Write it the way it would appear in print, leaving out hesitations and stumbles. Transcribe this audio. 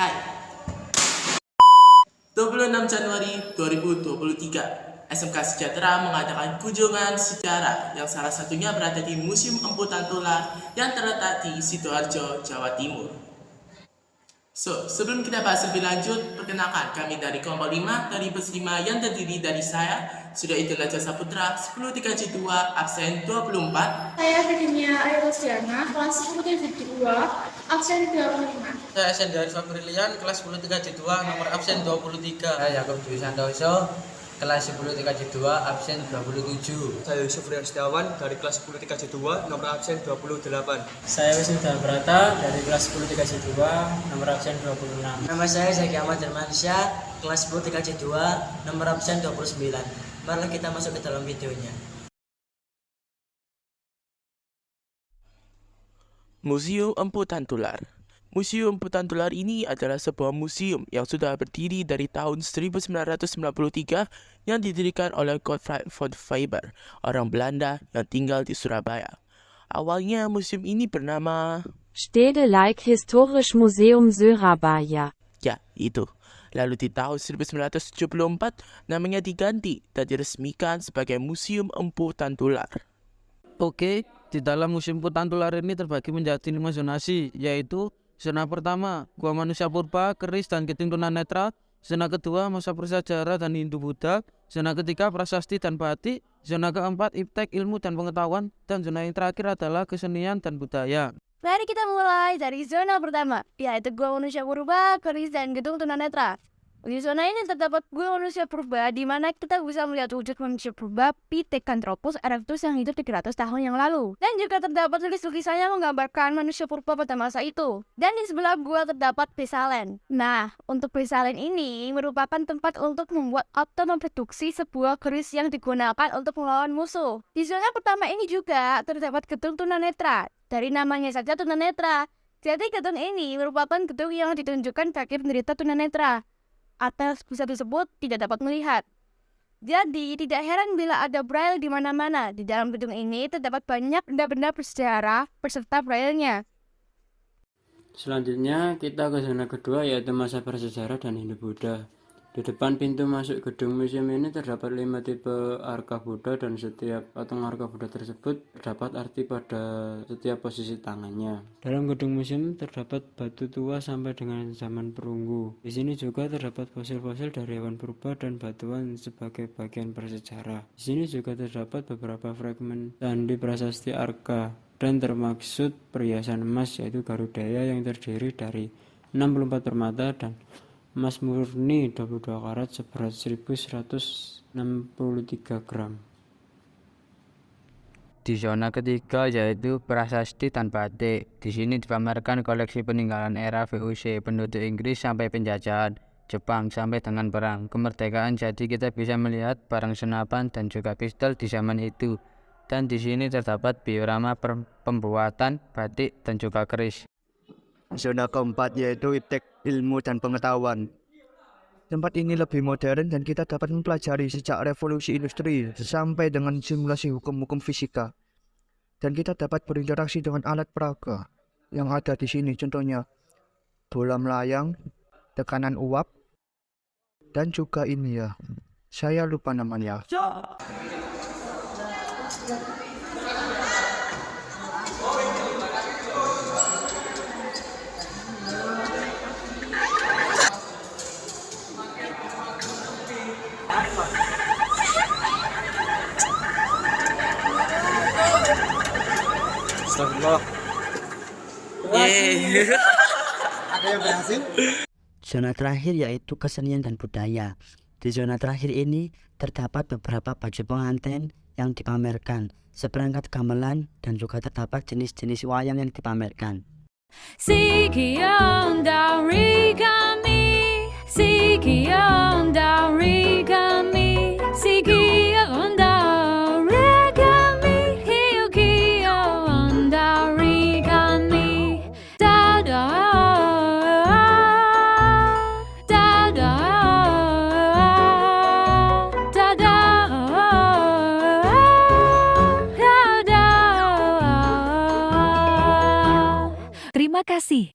Hai, 26 Januari 2023, SMK Sejahtera mengadakan kunjungan sejarah yang salah satunya berada di Museum Empu Tantular yang terletak di Sidoarjo, Jawa Timur. Sebelum kita bahas lebih lanjut, perkenalkan kami dari kelompok 5 dari bus 5 yang terdiri dari saya, Sudah itu Najwa Saputra, 10-3J2, absen 24. Saya Virginia Ayrosiana, kelas 10-3J2, absen 25. Saya Sendari Fabrilian, kelas 10-3J2, nomor absen 23. Saya Yakob Dwi Santoso, kelas 10-3J2, absen 27. Saya Yusuf Rian Setiawan dari kelas 10-3J2, nomor absen 28. Saya Wisnuda Brata dari kelas 10-3J2, nomor absen 26. Nama saya Zaki Ahmad Dermansyah, kelas 10-3J2, nomor absen 29. Mari kita masuk ke dalam videonya. Museum Empu Tantular. Museum Empu Tantular ini adalah sebuah museum yang sudah berdiri dari tahun 1993 yang didirikan oleh Godfried von Faber, orang Belanda yang tinggal di Surabaya. Awalnya museum ini bernama Stedelijk Historisch Museum Surabaya. Ya, itu. Lalu di tahun 1974, namanya diganti dan diresmikan sebagai Museum Empu Tantular. Oke, di dalam Museum Empu Tantular ini terbagi menjadi 5 zonasi, yaitu zona pertama, Gua Manusia Purba, Keris, dan Genting Tunanetra. Zona kedua, masa prasejarah dan Hindu-Buddha. Zona ketiga, prasasti dan batik. Zona keempat, iptek, ilmu dan pengetahuan. Dan zona yang terakhir adalah kesenian dan budaya. Mari kita mulai dari zona pertama, yaitu Gua Manusia Purba, Keris, dan Gedung Tunanetra. Di zona ini terdapat Gua Manusia Purba, di mana kita bisa melihat wujud manusia purba Pithecanthropus erectus yang hidup 300 tahun yang lalu. Dan juga terdapat tulis-tulisan yang menggambarkan manusia purba pada masa itu. Dan di sebelah gua terdapat Besalen. Nah, untuk Besalen ini merupakan tempat untuk membuat atau memproduksi sebuah keris yang digunakan untuk melawan musuh. Di zona pertama ini juga terdapat Gedung Tunanetra. Dari namanya saja tunanetra. Jadi gedung ini merupakan gedung yang ditunjukkan bagi penderita tunanetra atau bisa disebut tidak dapat melihat. Jadi tidak heran bila ada braille di mana-mana. Di dalam gedung ini terdapat banyak benda-benda bersejarah beserta braille-nya. Selanjutnya kita ke zona kedua, yaitu masa prasejarah dan Hindu-Buddha. Di depan pintu masuk gedung museum ini terdapat 5 tipe arka Buddha, dan setiap patung arka Buddha tersebut terdapat arti pada setiap posisi tangannya. Dalam gedung museum terdapat batu tua sampai dengan zaman perunggu. Di sini juga terdapat fosil-fosil dari hewan purba dan batuan sebagai bagian prasejarah. Di sini juga terdapat beberapa fragmen candi prasasti arka dan termaksud perhiasan emas, yaitu Garudaya yang terdiri dari 64 permata dan emas murni 22 karat seberat 1163 gram. Di zona ketiga yaitu prasasti dan batik. Di sini dipamerkan koleksi peninggalan era VOC, penduduk Inggris sampai penjajahan Jepang sampai dengan perang kemerdekaan. Jadi kita bisa melihat barang senapan dan juga pistol di zaman itu. Dan di sini terdapat diorama pembuatan batik dan juga keris. Zona keempat yaitu iptek, ilmu dan pengetahuan. Tempat ini lebih modern dan kita dapat mempelajari sejak revolusi industri sampai dengan simulasi hukum-hukum fisika. Dan kita dapat berinteraksi dengan alat peraga yang ada di sini, contohnya bola melayang, tekanan uap, dan juga ini ya, saya lupa namanya. Astagfirullah. Ada yang berhasil? Zona terakhir yaitu kesenian dan budaya. Di zona terakhir ini terdapat beberapa baju pengantin yang dipamerkan, seperangkat gamelan, dan juga terdapat jenis-jenis wayang yang dipamerkan. Sikion dari kami, Sikion dari kami, Sikion dari kami, Hiukion dari kami. Dada, dada, dada, dada. Terima kasih.